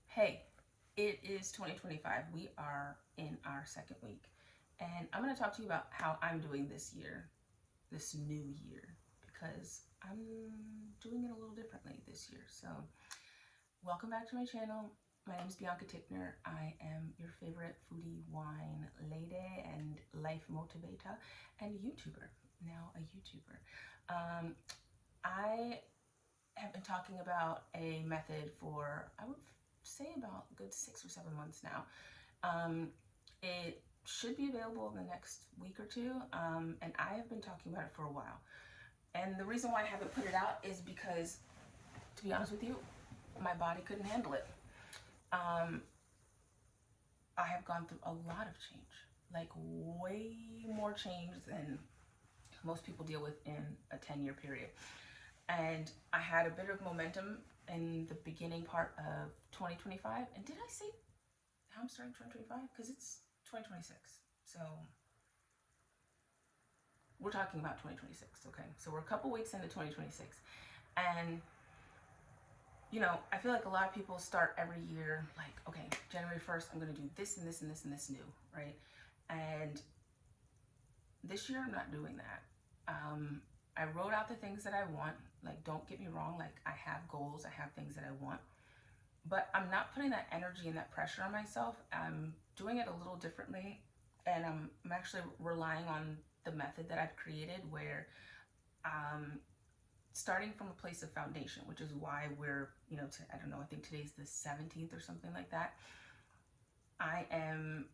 Hey, it is 2025. We are in our second week, and I'm going to talk to you about how I'm doing this year, this new year, because I'm doing it a little differently this year. So, welcome back to my channel. My name is Bianca Tickner. I am your favorite foodie wine lady and life motivator and YouTuber. Now, a YouTuber. I have been talking about a method for, I would say, about a good 6 or 7 months now. It should be available in the next week or two, and I have been talking about it for a while. And the reason why I haven't put it out is because, to be honest with you, my body couldn't handle it. I have gone through a lot of change, like way more change than most people deal with in a 10-year period. And I had a bit of momentum in the beginning part of 2025. And did I say how I'm starting 2025? Because it's 2026. So we're talking about 2026, okay? So we're a couple weeks into 2026. And, I feel like a lot of people start every year like, okay, January 1st, I'm going to do this and this and this and this new, right? And this year, I'm not doing that. I wrote out the things that I want. Like, don't get me wrong, like, I have goals, I have things that I want. But I'm not putting that energy and that pressure on myself. I'm doing it a little differently. And I'm actually relying on the method that I've created where starting from a place of foundation, which is why we're, I don't know, I think today's the 17th or something like that. I am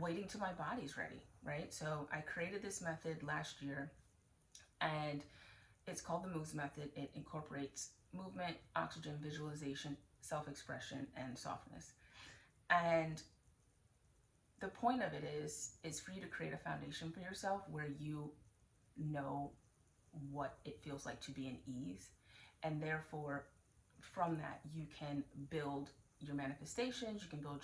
waiting till my body's ready, right? So I created this method last year, and it's called the Moves Method. It incorporates movement, oxygen, visualization, self-expression, and softness. And the point of it is for you to create a foundation for yourself where you know what it feels like to be in ease. And therefore, from that, you can build your manifestations, you can build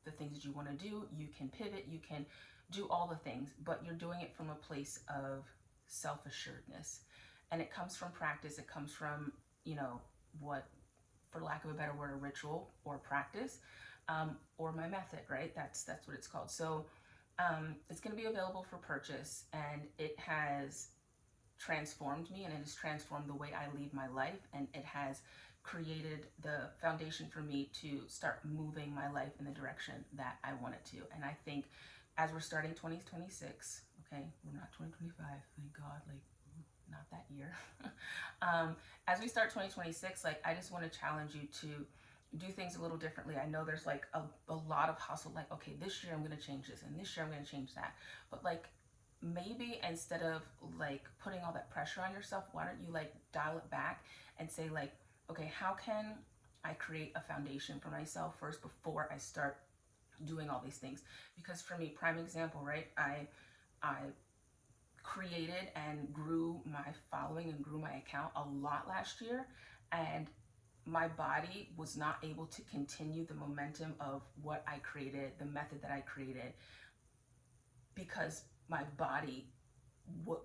the things that you want to do, you can pivot, you can do all the things, but you're doing it from a place of self-assuredness. And it comes from practice. It comes from, what, for lack of a better word, a ritual or practice, or my method, right? That's what it's called. So it's going to be available for purchase, and it has transformed me, and it has transformed the way I lead my life, and it has created the foundation for me to start moving my life in the direction that I want it to. And I think as we're starting 2026, okay, we're not 2025, thank God, like, not that year. As we start 2026, like, I just want to challenge you to do things a little differently. I know there's like a lot of hustle, like, okay, this year I'm going to change this, and this year I'm going to change that. But like, maybe instead of like putting all that pressure on yourself, why don't you like dial it back and say like, okay, how can I create a foundation for myself first before I start doing all these things? Because for me, prime example, right? I created and grew my following and grew my account a lot last year, and my body was not able to continue the momentum of what I created, the method that I created, because my body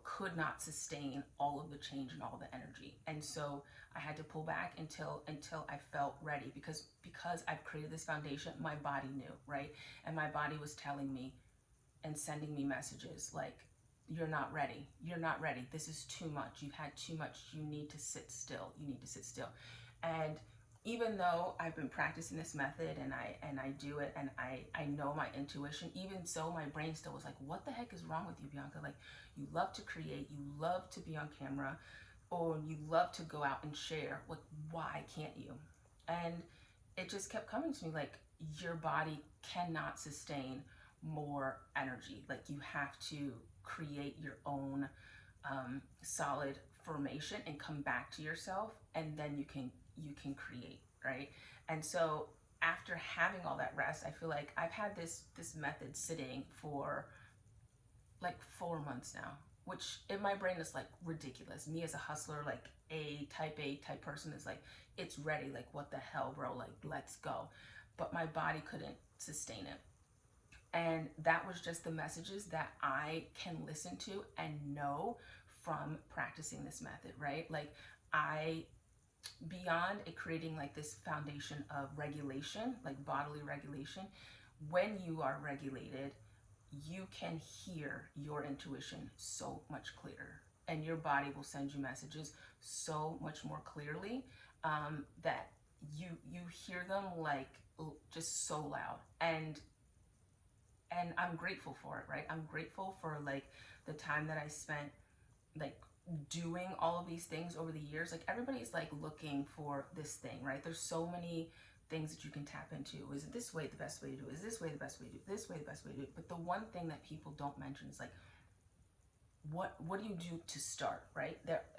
could not sustain all of the change and all the energy. And so I had to pull back until I felt ready, because I've created this foundation, my body knew, right? And my body was telling me and sending me messages like, you're not ready. You're not ready. This is too much. You've had too much. You need to sit still. You need to sit still. And even though I've been practicing this method and I do it, and I know my intuition, even so my brain still was like, what the heck is wrong with you, Bianca? Like, you love to create, you love to be on camera, or you love to go out and share. Like, why can't you? And it just kept coming to me like, your body cannot sustain more energy. Like, you have to create your own solid formation and come back to yourself, and then you can create, right? And so after having all that rest, I feel like I've had this method sitting for like 4 months now, which in my brain is like ridiculous. Me as a hustler, like a type person, is like, it's ready, like, what the hell, bro, like, let's go. But my body couldn't sustain it. And that was just the messages that I can listen to and know from practicing this method, right? Like, beyond it creating like this foundation of regulation, like bodily regulation, when you are regulated, you can hear your intuition so much clearer, and your body will send you messages so much more clearly, that you hear them like just so loud. And I'm grateful for it, right? I'm grateful for like the time that I spent like doing all of these things over the years. Like, everybody's like looking for this thing, right? There's so many things that you can tap into. Is it this way the best way to do it? Is this way the best way to do it? This way the best way to do it? But the one thing that people don't mention is like, what do you do to start, right?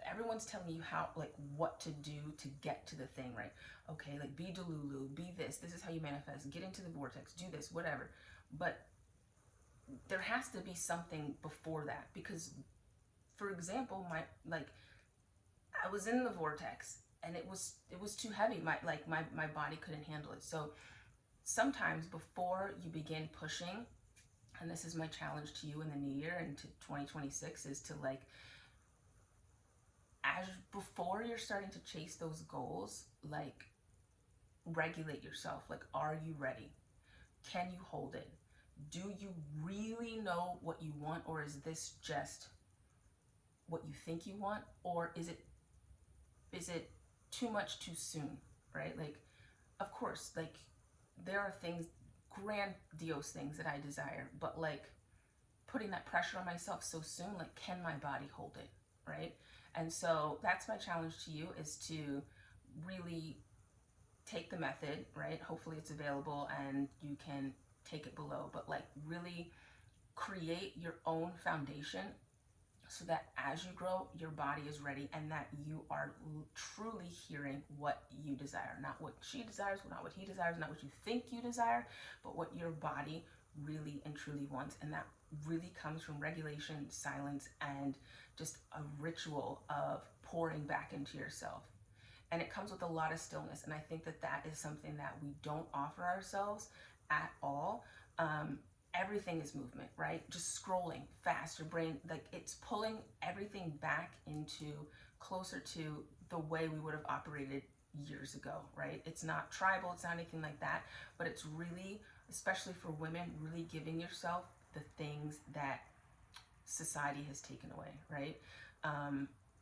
Everyone's telling you how, like, what to do to get to the thing, right? Okay, like, be Delulu, be this is how you manifest, get into the vortex, do this, whatever. But there has to be something before that, because, for example, I was in the vortex and it was too heavy. My body couldn't handle it. So sometimes before you begin pushing, and this is my challenge to you in the new year and to 2026, is to like, before you're starting to chase those goals, like, regulate yourself. Like, are you ready? Can you hold it? Do you really know what you want, or is this just what you think you want? Or is it too much too soon, right? Like, of course, like, there are things, grandiose things that I desire, but like, putting that pressure on myself so soon, like, can my body hold it, right? And so that's my challenge to you, is to really take the method, right? Hopefully it's available and you can take it below, but like, really create your own foundation so that as you grow, your body is ready, and that you are truly hearing what you desire. Not what she desires, not what he desires, not what you think you desire, but what your body really and truly wants. And that really comes from regulation, silence, and just a ritual of pouring back into yourself. And it comes with a lot of stillness. And I think that that is something that we don't offer ourselves at all. Everything is movement, right? Just scrolling fast, your brain, like, it's pulling everything back into closer to the way we would have operated years ago, right? It's not tribal, it's not anything like that, but it's really, especially for women, really giving yourself the things that society has taken away, right?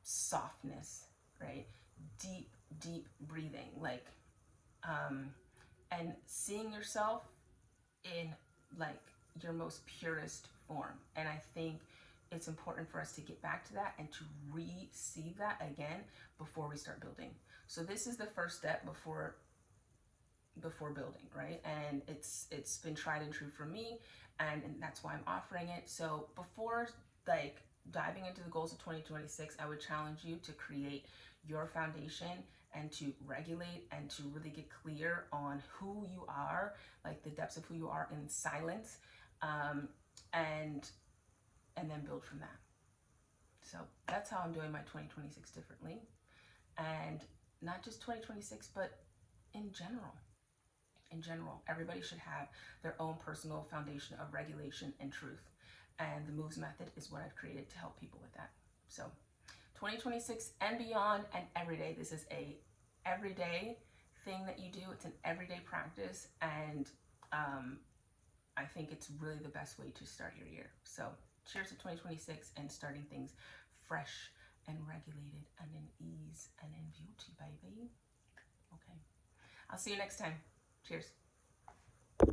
Softness, right? Deep breathing, like, and seeing yourself in like your most purest form. And I think it's important for us to get back to that and to receive that again before we start building. So this is the first step before building, right? And it's been tried and true for me, and that's why I'm offering it. So before like diving into the goals of 2026, I would challenge you to create your foundation and to regulate and to really get clear on who you are, like the depths of who you are in silence, and then build from that. So that's how I'm doing my 2026 differently. And not just 2026, but in general. In general, everybody should have their own personal foundation of regulation and truth. And the moves method is what I've created to help people with that. So 2026 and beyond, and every day, this is a everyday thing that you do. It's an everyday practice, and I think it's really the best way to start your year. So cheers to 2026 and starting things fresh and regulated and in ease and in beauty, baby. Okay, I'll see you next time. Cheers.